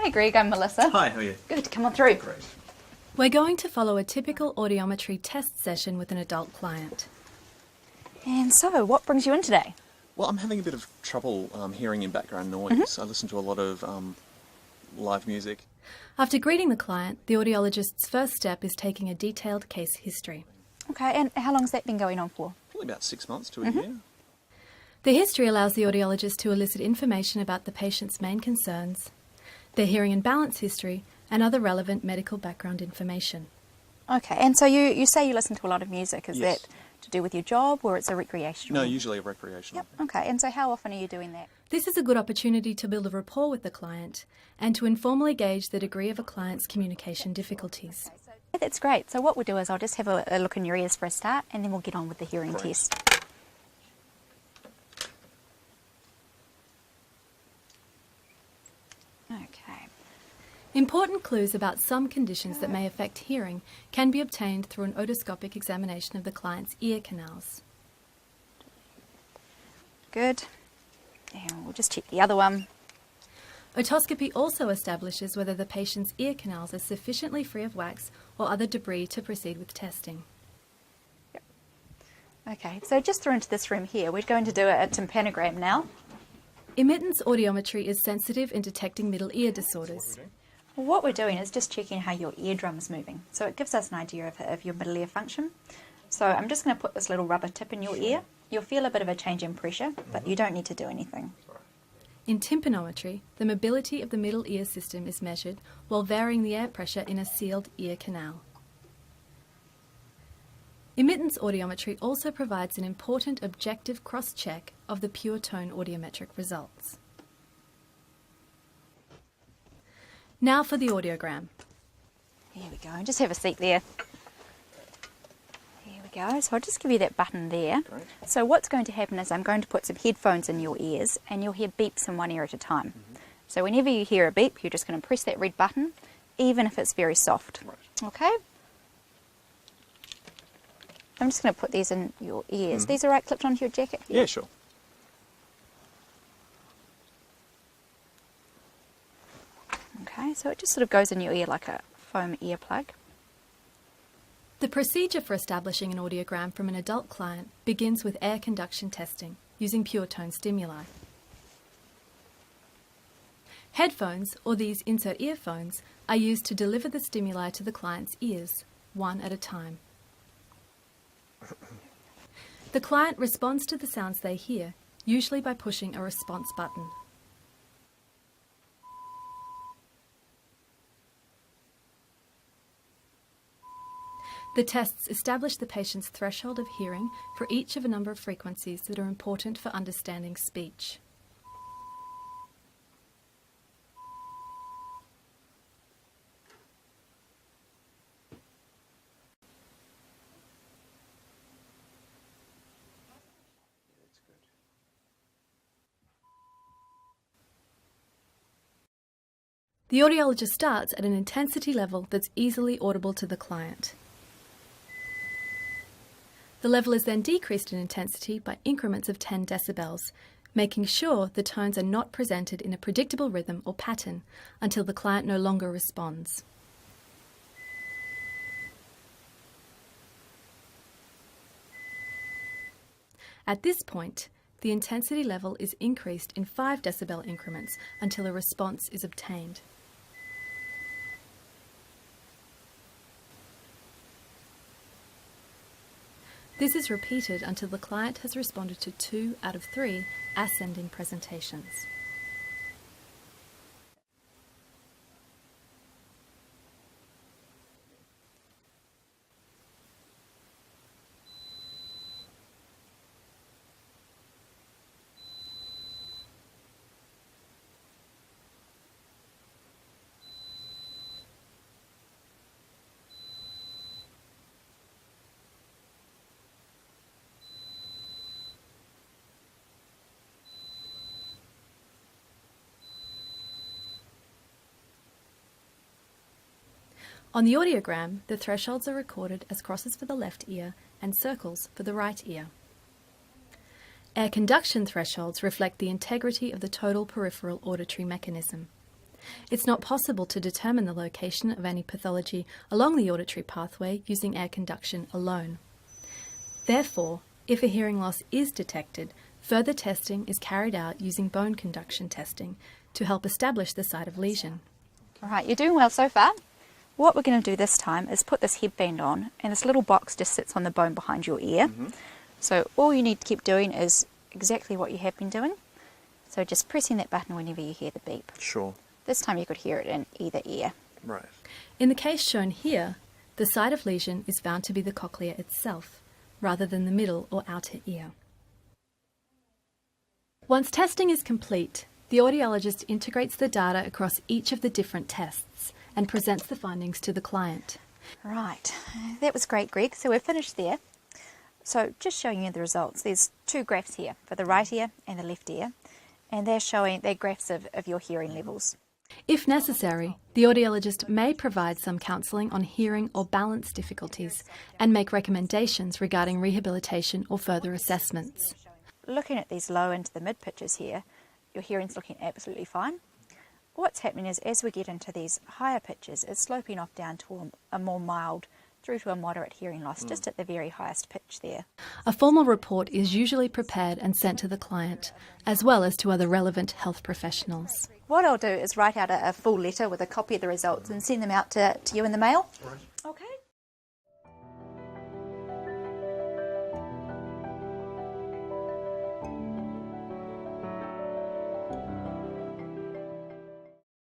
Hi Greg, I'm Melissa. Hi, how are you? Good, come on through. Great. We're going to follow a typical audiometry test session with an adult client. And so, what brings you in today? Well, I'm having a bit of trouble hearing in background noise. I listen to a lot of live music. After greeting the client, the audiologist's first step is taking a detailed case history. Okay, and how long's that been going on for? Probably about 6 months to a year. The history allows the audiologist to elicit information about the patient's main concerns, their hearing and balance history, and other relevant medical background information. Okay, and so you say you listen to a lot of music. Is Yes. that to do with your job or it's a recreational? No, usually a recreational. Yep, okay, and so how often are you doing that? This is a good opportunity to build a rapport with the client and to informally gauge the degree of a client's communication difficulties. Yeah, that's great. So what we'll do is I'll just have a look in your ears for a start and then we'll get on with the hearing Great. test. Okay. Important clues about some conditions that may affect hearing can be obtained through an otoscopic examination of the client's ear canals. Good. And we'll just check the other one. Otoscopy also establishes whether the patient's ear canals are sufficiently free of wax or other debris to proceed with testing. Okay, so just through into this room here, we're going to do a tympanogram now. Emittance audiometry is sensitive in detecting middle ear disorders. Well, what we're doing is just checking how your eardrum's moving. So it gives us an idea of your middle ear function. So I'm just going to put this little rubber tip in your ear. You'll feel a bit of a change in pressure, but you don't need to do anything. In tympanometry, the mobility of the middle ear system is measured while varying the air pressure in a sealed ear canal. Emittance audiometry also provides an important objective cross-check of the pure tone audiometric results. Now for the audiogram. Here we go, just have a seat there. Here we go, so I'll just give you that button there. Great. So what's going to happen is I'm going to put some headphones in your ears and you'll hear beeps in one ear at a time. So whenever you hear a beep, you're just going to press that red button, even if it's very soft. Right. Okay? I'm just going to put these in your ears. These are right clipped onto your jacket? Yeah, sure. Okay, so it just sort of goes in your ear like a foam earplug. The procedure for establishing an audiogram from an adult client begins with air conduction testing using pure tone stimuli. Headphones, or these insert earphones, are used to deliver the stimuli to the client's ears, one at a time. The client responds to the sounds they hear, usually by pushing a response button. The tests establish the patient's threshold of hearing for each of a number of frequencies that are important for understanding speech. The audiologist starts at an intensity level that's easily audible to the client. The level is then decreased in intensity by increments of 10 decibels, making sure the tones are not presented in a predictable rhythm or pattern until the client no longer responds. At this point, the intensity level is increased in 5 decibel increments until a response is obtained. This is repeated until the client has responded to 2 out of 3 ascending presentations. On the audiogram, the thresholds are recorded as crosses for the left ear and circles for the right ear. Air conduction thresholds reflect the integrity of the total peripheral auditory mechanism. It's not possible to determine the location of any pathology along the auditory pathway using air conduction alone. Therefore, if a hearing loss is detected, further testing is carried out using bone conduction testing to help establish the site of lesion. All right, you're doing well so far. What we're going to do this time is put this headband on, and this little box just sits on the bone behind your ear. So all you need to keep doing is exactly what you have been doing. So just pressing that button whenever you hear the beep. Sure. This time you could hear it in either ear. Right. In the case shown here, the site of lesion is found to be the cochlea itself, rather than the middle or outer ear. Once testing is complete, the audiologist integrates the data across each of the different tests and presents the findings to the client. Right, that was great, Greg. So we're finished there. So just showing you the results. There's two graphs here for the right ear and the left ear, and they're graphs of your hearing levels. If necessary, the audiologist may provide some counselling on hearing or balance difficulties and make recommendations regarding rehabilitation or further assessments. Looking at these low into the mid pitches here, your hearing's looking absolutely fine. What's happening is as we get into these higher pitches, it's sloping off down to a more mild through to a moderate hearing loss, just at the very highest pitch there. A formal report is usually prepared and sent to the client, as well as to other relevant health professionals. What I'll do is write out a full letter with a copy of the results and send them out to you in the mail.